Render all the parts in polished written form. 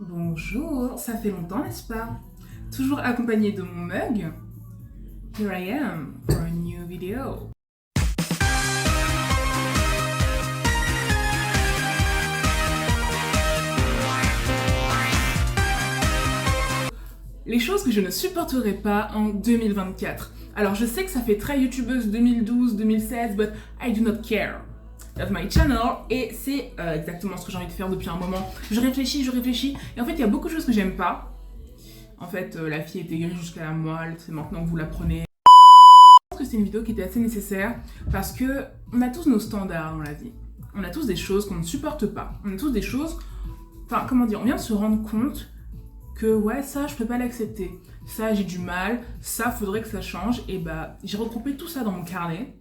Bonjour, ça fait longtemps, n'est-ce pas? Toujours accompagné de mon mug. Here I am for a new video. Les choses que je ne supporterai pas en 2024. Alors je sais que ça fait très youtubeuse 2012-2016, but I do not care. That's my channel et c'est exactement ce que j'ai envie de faire depuis un moment. Je réfléchis et en fait il y a beaucoup de choses que j'aime pas. En fait la fille était grise jusqu'à la moelle, c'est maintenant que vous la prenez. Je pense que c'est une vidéo qui était assez nécessaire parce que on a tous nos standards dans la vie. On a tous des choses qu'on ne supporte pas. On a tous des choses, enfin comment dire, on vient de se rendre compte que ouais ça je peux pas l'accepter. Ça j'ai du mal, ça faudrait que ça change et bah j'ai regroupé tout ça dans mon carnet.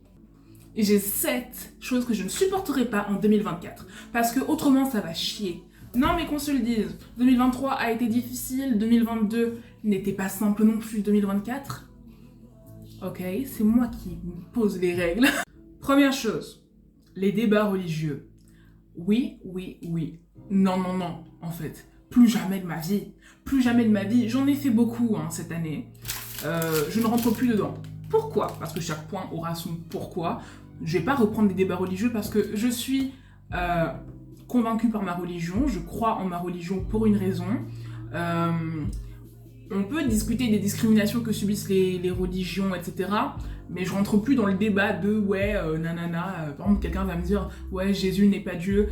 Et j'ai 7 choses que je ne supporterai pas en 2024. Parce que autrement, ça va chier. Non, mais qu'on se le dise, 2023 a été difficile, 2022 n'était pas simple non plus, 2024. Ok, c'est moi qui me pose les règles. Première chose, les débats religieux. Oui. Non, en fait. Plus jamais de ma vie. Plus jamais de ma vie. J'en ai fait beaucoup cette année. Je ne rentre plus dedans. Pourquoi? Parce que chaque point aura son pourquoi. Je vais pas reprendre des débats religieux parce que je suis convaincue par ma religion, je crois en ma religion pour une raison. On peut discuter des discriminations que subissent les religions, etc. Mais je rentre plus dans le débat de ouais, nanana. Par exemple, quelqu'un va me dire ouais, Jésus n'est pas Dieu.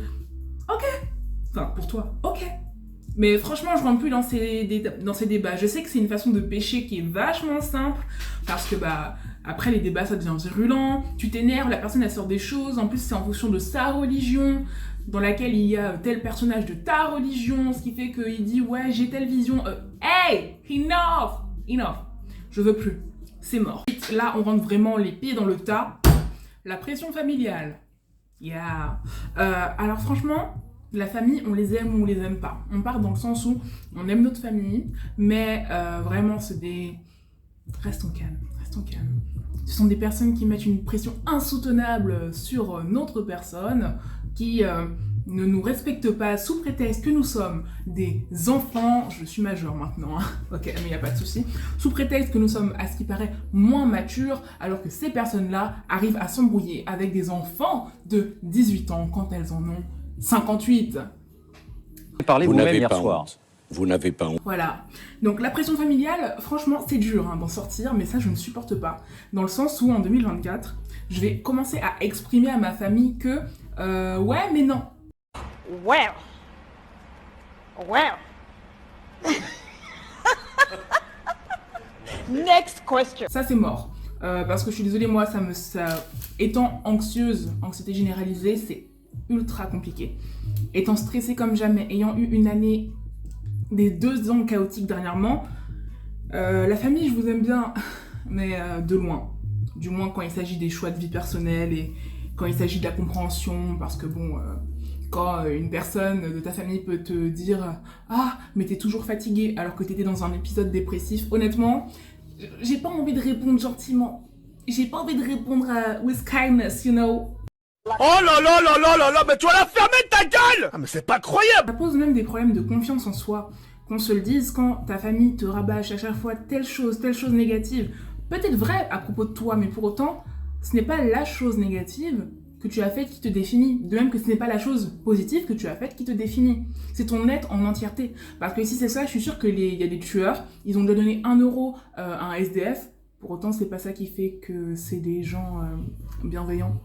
Ok. Enfin, pour toi, ok. Mais franchement, je rentre plus dans ces débats. Je sais que c'est une façon de pécher qui est vachement simple parce que bah après les débats ça devient virulent, tu t'énerves, la personne elle sort des choses, en plus c'est en fonction de sa religion dans laquelle il y a tel personnage de ta religion, ce qui fait qu'il dit ouais j'ai telle vision. Hey, enough, je veux plus, c'est mort. Là on rentre vraiment les pieds dans le tas. La pression familiale, yeah. Alors franchement. La famille, on les aime ou on les aime pas. On part dans le sens où on aime notre famille, mais vraiment, c'est des... Restons calmes. Ce sont des personnes qui mettent une pression insoutenable sur notre personne, qui ne nous respectent pas sous prétexte que nous sommes des enfants. Je suis majeure maintenant, hein. Ok, mais il n'y a pas de souci. Sous prétexte que nous sommes, à ce qui paraît, moins matures, alors que ces personnes-là arrivent à s'embrouiller avec des enfants de 18 ans quand elles en ont 58. Parlez vous-même hier soir. Vous n'avez pas honte. Voilà. Donc la pression familiale, franchement, c'est dur d'en sortir, mais ça, je ne supporte pas. Dans le sens où, en 2024, je vais commencer à exprimer à ma famille que, ouais, mais non. Well. Next question. Ça, c'est mort. Parce que je suis désolée, moi, étant anxieuse, anxiété généralisée, c'est ultra compliqué. Étant stressée comme jamais, ayant eu une année, des 2 ans chaotiques dernièrement, la famille, je vous aime bien, mais de loin. Du moins quand il s'agit des choix de vie personnelle et quand il s'agit de la compréhension, parce que bon, quand une personne de ta famille peut te dire « Ah, mais t'es toujours fatiguée alors que t'étais dans un épisode dépressif », honnêtement, j'ai pas envie de répondre gentiment. J'ai pas envie de répondre with kindness, you know. Oh là, mais tu vas la fermer ta gueule! Ah mais c'est pas croyable! Ça pose même des problèmes de confiance en soi. Qu'on se le dise, quand ta famille te rabâche à chaque fois telle chose négative, peut-être vraie à propos de toi, mais pour autant, ce n'est pas la chose négative que tu as faite qui te définit. De même que ce n'est pas la chose positive que tu as faite qui te définit. C'est ton être en entièreté. Parce que si c'est ça, je suis sûre qu'il y a des tueurs, ils ont donné 1 euro à un SDF. Pour autant, c'est pas ça qui fait que c'est des gens bienveillants.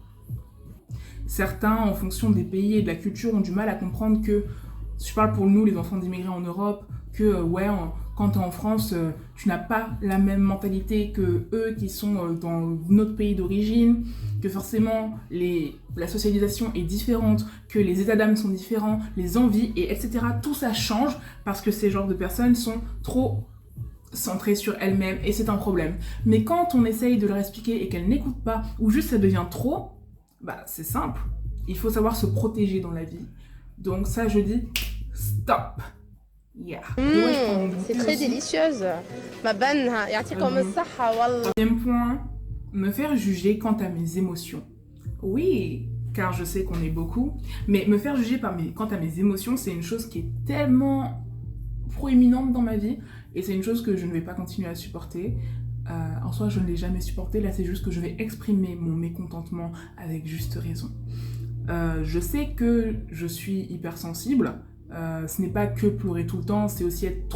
Certains, en fonction des pays et de la culture, ont du mal à comprendre que, je parle pour nous, les enfants d'immigrés en Europe, que ouais, quand tu es en France, tu n'as pas la même mentalité que eux qui sont dans notre pays d'origine, que forcément la socialisation est différente, que les états d'âme sont différents, les envies, et etc. Tout ça change parce que ces genres de personnes sont trop centrées sur elles-mêmes et c'est un problème. Mais quand on essaye de leur expliquer et qu'elles n'écoutent pas, ou juste ça devient trop, bah c'est simple, il faut savoir se protéger dans la vie. Donc ça je dis stop. Yeah. C'est très délicieuse. Ma banne, Deuxième point, me faire juger quant à mes émotions. Oui, car je sais qu'on est beaucoup, mais me faire juger quant à mes émotions, c'est une chose qui est tellement proéminente dans ma vie et c'est une chose que je ne vais pas continuer à supporter. En soi, je ne l'ai jamais supporté. Là, c'est juste que je vais exprimer mon mécontentement avec juste raison. Je sais que je suis hypersensible. Ce n'est pas que pleurer tout le temps, c'est aussi être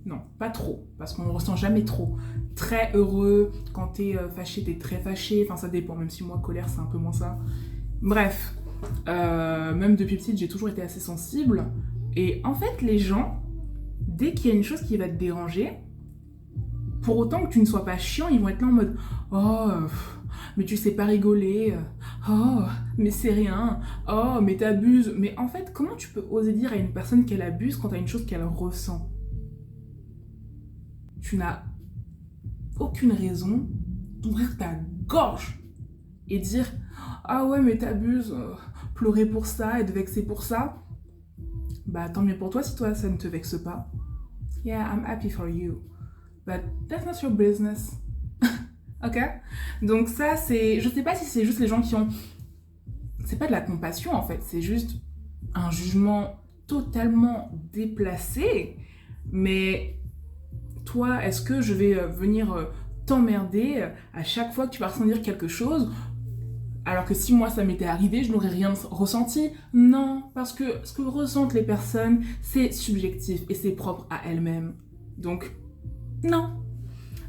non, pas trop, parce qu'on ne ressent jamais trop. Très heureux, quand t'es fâché, t'es très fâché. Enfin, ça dépend, même si moi, colère, c'est un peu moins ça. Bref, même depuis petite, j'ai toujours été assez sensible. Et en fait, les gens, dès qu'il y a une chose qui va te déranger, pour autant que tu ne sois pas chiant, ils vont être là en mode « Oh, mais tu sais pas rigoler. Oh, mais c'est rien. Oh, mais t'abuses. » Mais en fait, comment tu peux oser dire à une personne qu'elle abuse quand t'as une chose qu'elle ressent? Tu n'as aucune raison d'ouvrir ta gorge et dire « Ah ouais, mais t'abuses. Pleurer pour ça et te vexer pour ça. » Bah, tant mieux pour toi si toi, ça ne te vexe pas. Yeah, I'm happy for you. But that's not your business. Ok? Donc ça, c'est... Je sais pas si c'est juste les gens qui ont... C'est pas de la compassion, en fait. C'est juste un jugement totalement déplacé. Mais toi, est-ce que je vais venir t'emmerder à chaque fois que tu vas ressentir quelque chose, alors que si moi, ça m'était arrivé, je n'aurais rien ressenti? Non, parce que ce que ressentent les personnes, c'est subjectif et c'est propre à elles-mêmes. Donc... non.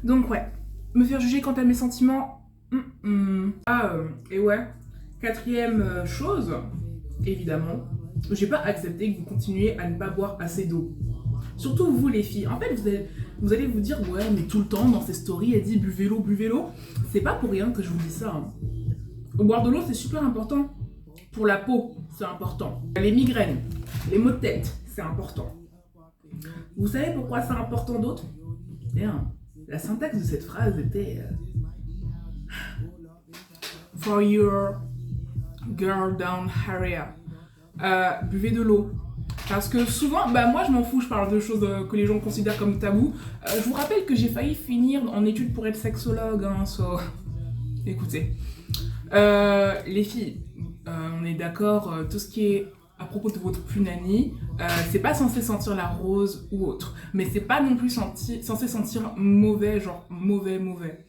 Donc ouais, me faire juger quant à mes sentiments. Et ouais, quatrième chose, évidemment, j'ai pas accepté que vous continuiez à ne pas boire assez d'eau. Surtout vous les filles. En fait, vous allez vous dire, ouais, mais tout le temps dans ses stories, elle dit buvez l'eau, buvez l'eau. C'est pas pour rien que je vous dis ça. Hein. Boire de l'eau, c'est super important. Pour la peau, c'est important. Les migraines, les maux de tête, c'est important. Vous savez pourquoi c'est important d'autre? Bien, la syntaxe de cette phrase était For your girl down area. Buvez de l'eau. Parce que souvent, bah moi je m'en fous, je parle de choses que les gens considèrent comme tabou. Je vous rappelle que j'ai failli finir en études pour être sexologue, hein, so... Écoutez. Les filles, on est d'accord, tout ce qui est à propos de votre punani, c'est pas censé sentir la rose ou autre, mais c'est pas non plus censé sentir mauvais, genre mauvais.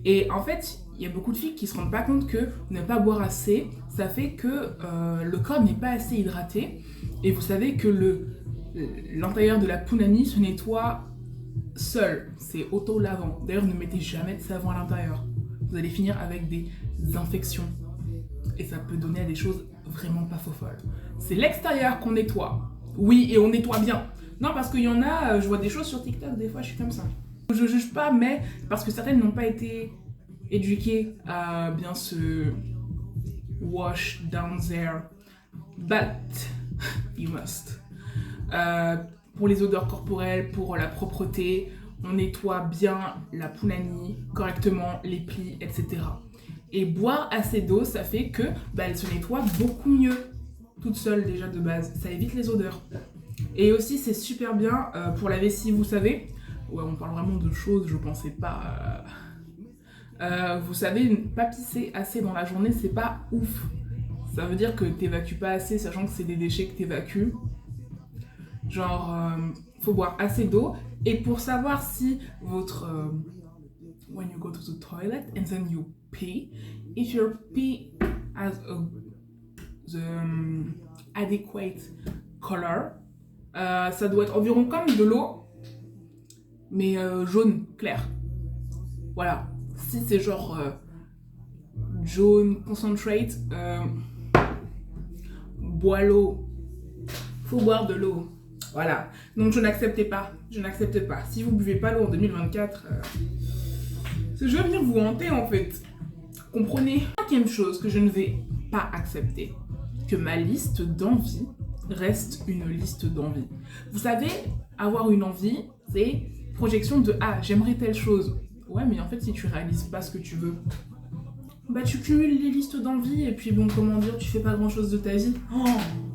Et en fait, il y a beaucoup de filles qui se rendent pas compte que ne pas boire assez, ça fait que le corps n'est pas assez hydraté, et vous savez que l'intérieur de la punani se nettoie seul, c'est auto-lavant. D'ailleurs, ne mettez jamais de savon à l'intérieur, vous allez finir avec des infections, et ça peut donner à des choses vraiment pas folles. C'est l'extérieur qu'on nettoie. Oui, et on nettoie bien. Non, parce qu'il y en a, je vois des choses sur TikTok, des fois je suis comme ça. Je juge pas, mais parce que certaines n'ont pas été éduquées à bien se wash down there. But you must. Pour les odeurs corporelles, pour la propreté, on nettoie bien la punani, correctement, les plis, etc. Et boire assez d'eau, ça fait que elle se nettoie beaucoup mieux, toute seule déjà de base. Ça évite les odeurs. Et aussi, c'est super bien pour la vessie, vous savez. Ouais, on parle vraiment de choses, je pensais pas. Vous savez, pas pisser assez dans la journée, c'est pas ouf. Ça veut dire que t'évacues pas assez, sachant que c'est des déchets que t'évacues. Genre, faut boire assez d'eau. Et pour savoir si votre... when you go to the toilet and then you pee, if your pee has the adequate color, ça doit être environ comme de l'eau, mais jaune clair. Voilà. Si c'est genre jaune concentrate, bois l'eau. Faut boire de l'eau. Voilà. Donc je n'accepte pas. Si vous buvez pas l'eau en 2024, je vais venir vous hanter en fait. Comprenez? Cinquième chose que je ne vais pas accepter, que ma liste d'envie reste une liste d'envie. Vous savez, avoir une envie, c'est projection de « Ah, j'aimerais telle chose ». Ouais, mais en fait, si tu réalises pas ce que tu veux, bah tu cumules les listes d'envie et puis bon, comment dire, tu fais pas grand chose de ta vie. Oh,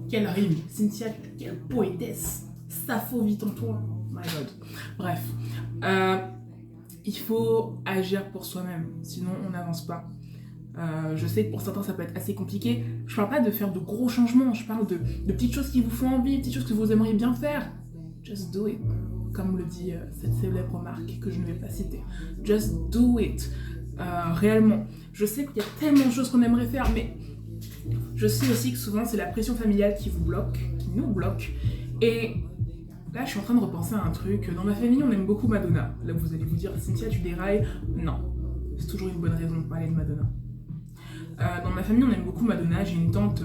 quelle rime, Cynthia, quelle poétesse. Sappho vit en toi. My God. Bref. Il faut agir pour soi-même, sinon on n'avance pas. Je sais que pour certains ça peut être assez compliqué. Je parle pas de faire de gros changements, je parle de petites choses qui vous font envie, petites choses que vous aimeriez bien faire. Just do it. Comme le dit cette célèbre marque que je ne vais pas citer. Just do it. Réellement. Je sais qu'il y a tellement de choses qu'on aimerait faire, mais je sais aussi que souvent c'est la pression familiale qui vous bloque, qui nous bloque. Et là je suis en train de repenser à un truc. Dans ma famille on aime beaucoup Madonna. Là vous allez vous dire, Cynthia tu dérailles. Non. C'est toujours une bonne raison de parler de Madonna. Dans ma famille, on aime beaucoup Madonna. J'ai une tante,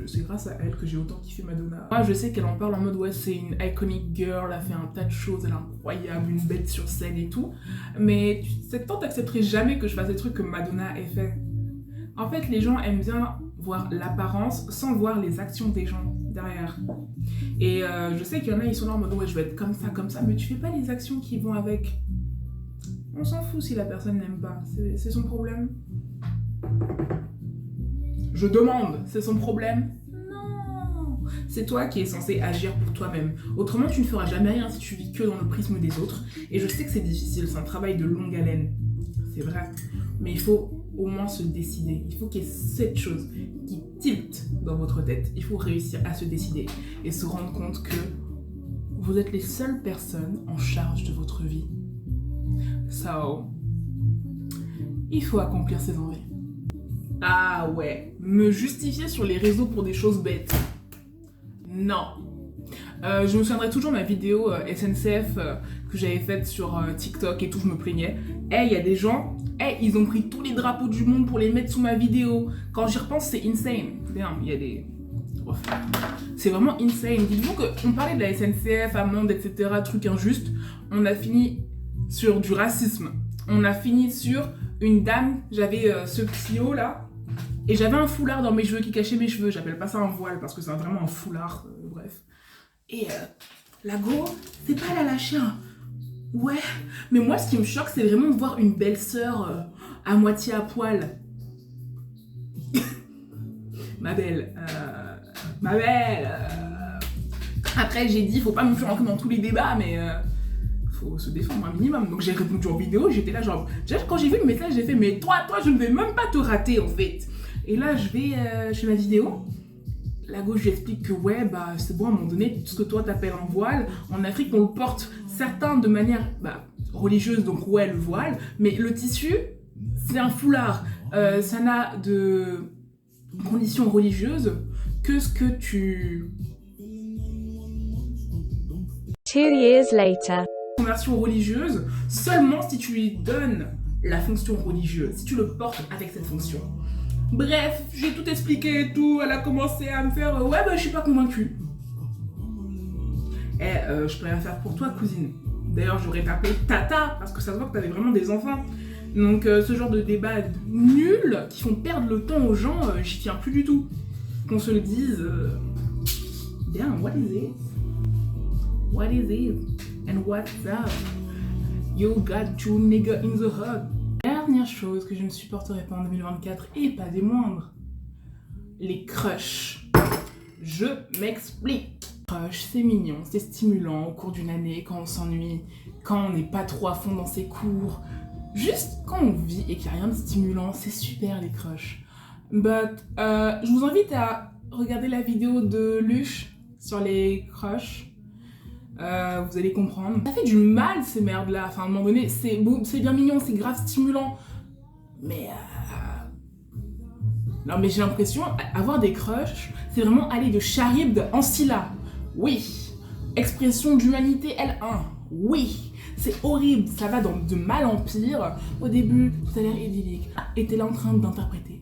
c'est grâce à elle que j'ai autant kiffé Madonna. Moi, je sais qu'elle en parle en mode ouais, c'est une iconic girl, elle a fait un tas de choses, elle est incroyable, une bête sur scène et tout. Mais cette tante accepterait jamais que je fasse des trucs que Madonna ait fait. En fait, les gens aiment bien voir l'apparence sans voir les actions des gens derrière. Et je sais qu'il y en a, ils sont là en mode ouais, je vais être comme ça, mais tu fais pas les actions qui vont avec. On s'en fout si la personne n'aime pas, c'est son problème. Je demande, c'est son problème? Non, c'est toi qui es censé agir pour toi-même. Autrement, tu ne feras jamais rien si tu vis que dans le prisme des autres. Et je sais que c'est difficile, c'est un travail de longue haleine. C'est vrai. Mais il faut au moins se décider. Il faut qu'il y ait cette chose qui tilte dans votre tête. Il faut réussir à se décider et se rendre compte que vous êtes les seules personnes en charge de votre vie. So, il faut accomplir ses envies. Ah ouais, me justifier sur les réseaux pour des choses bêtes. Non. Je me souviendrai toujours de ma vidéo SNCF que j'avais faite sur TikTok et tout, je me plaignais. Il y a des gens, ils ont pris tous les drapeaux du monde pour les mettre sous ma vidéo. Quand j'y repense, c'est insane. Il y a des... C'est vraiment insane. Dites-vous qu'on parlait de la SNCF, amende, etc., truc injuste. On a fini sur du racisme. On a fini sur une dame, j'avais ce psyo là, et j'avais un foulard dans mes cheveux qui cachait mes cheveux. J'appelle pas ça un voile parce que c'est vraiment un foulard, bref. Et la go, c'est pas la lâcher un... Ouais, mais moi ce qui me choque, c'est vraiment de voir une belle sœur à moitié à poil. Ma belle. Après j'ai dit, faut pas non plus rentrer dans tous les débats, mais... faut se défendre un minimum. Donc j'ai répondu en vidéo, j'étais là genre... Quand j'ai vu le message, j'ai fait, mais toi, je ne vais même pas te rater en fait. Et là, je vais chez ma vidéo. La gauche, j'explique que ouais, bah c'est bon, à un moment donné, tout ce que toi t'appelles un voile, en Afrique, on le porte certains de manière religieuse, donc ouais, le voile, mais le tissu, c'est un foulard. Ça n'a de conditions religieuses que ce que tu... 2 years later. Conversion religieuse seulement si tu lui donnes la fonction religieuse, si tu le portes avec cette fonction. Bref, j'ai tout expliqué et tout, elle a commencé à me faire ouais bah je suis pas convaincue. Je peux rien faire pour toi cousine. D'ailleurs j'aurais t'appelé Tata parce que ça se voit que t'avais vraiment des enfants. Donc ce genre de débat nul qui font perdre le temps aux gens, j'y tiens plus du tout. Qu'on se le dise, damn, what is it? What is it? And what's up? You got two niggas in the hood. Dernière chose que je ne supporterai pas en 2024, et pas des moindres, les crushs. Je m'explique. Crush, c'est mignon, c'est stimulant au cours d'une année, quand on s'ennuie, quand on n'est pas trop à fond dans ses cours. Juste quand on vit et qu'il n'y a rien de stimulant, c'est super les crushs. But, je vous invite à regarder la vidéo de Luche sur les crushs. Vous allez comprendre. Ça fait du mal ces merdes là, enfin à un moment donné, c'est bien mignon, c'est grave stimulant. Mais non mais j'ai l'impression, avoir des crushs, c'est vraiment aller de Charybde en Scylla. Oui. Expression d'humanité L1. Oui. C'est horrible, ça va de mal en pire. Au début, ça a l'air idyllique. Et t'es là en train d'interpréter.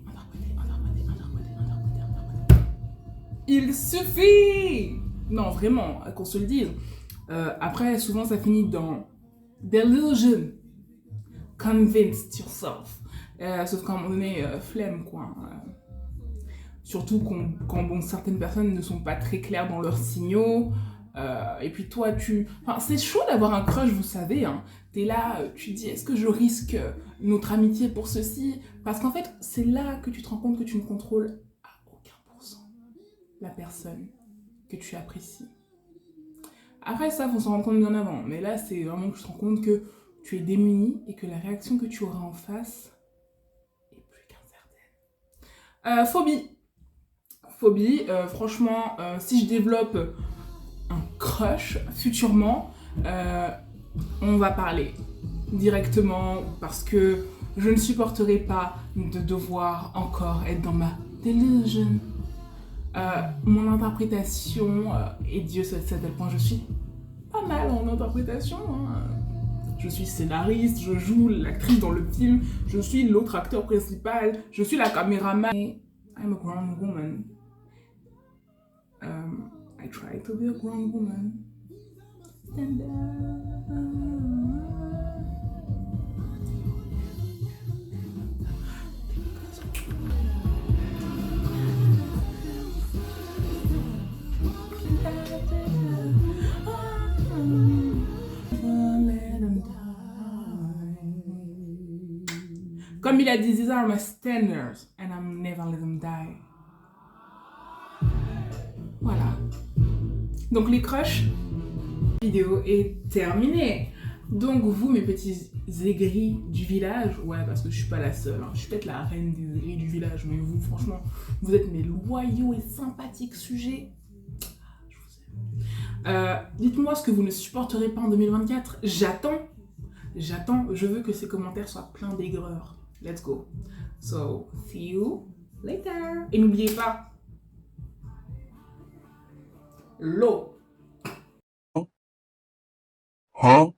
Il suffit! Non, vraiment, qu'on se le dise. Après, souvent, ça finit dans delusion. Convinced yourself. Sauf qu'à un moment donné, flemme, quoi. Surtout quand certaines personnes ne sont pas très claires dans leurs signaux. Et puis toi, Enfin, c'est chaud d'avoir un crush, vous savez. Hein. T'es là, tu te dis, est-ce que je risque notre amitié pour ceci? Parce qu'en fait, c'est là que tu te rends compte que tu ne contrôles à aucun pourcent la personne que tu apprécies. Après ça, faut s'en rendre compte bien avant. Mais là, c'est vraiment que tu te rends compte que tu es démuni et que la réaction que tu auras en face est plus qu'incertaine. Phobie. Phobie, franchement, si je développe un crush futurement, on va parler directement parce que je ne supporterai pas de devoir encore être dans ma delusion. Mon interprétation, et Dieu sait à quel point je suis pas mal en interprétation. Hein. Je suis scénariste, je joue l'actrice dans le film, je suis l'autre acteur principal, je suis la caméraman. I'm a grown woman. I try to be a grown woman. Stand up. Comme il a dit, these are my standards and I'm never let them die. Voilà. Donc les crushs, la vidéo est terminée. Donc vous, mes petits aigris du village, ouais, parce que je suis pas la seule, hein. Je suis peut-être la reine des aigris du village, mais vous, franchement, vous êtes mes loyaux et sympathiques sujets. Je vous aime. Dites-moi ce que vous ne supporterez pas en 2024. J'attends, je veux que ces commentaires soient pleins d'aigreur. Let's go. So, see you later. Et n'oubliez pas, l'eau. Huh?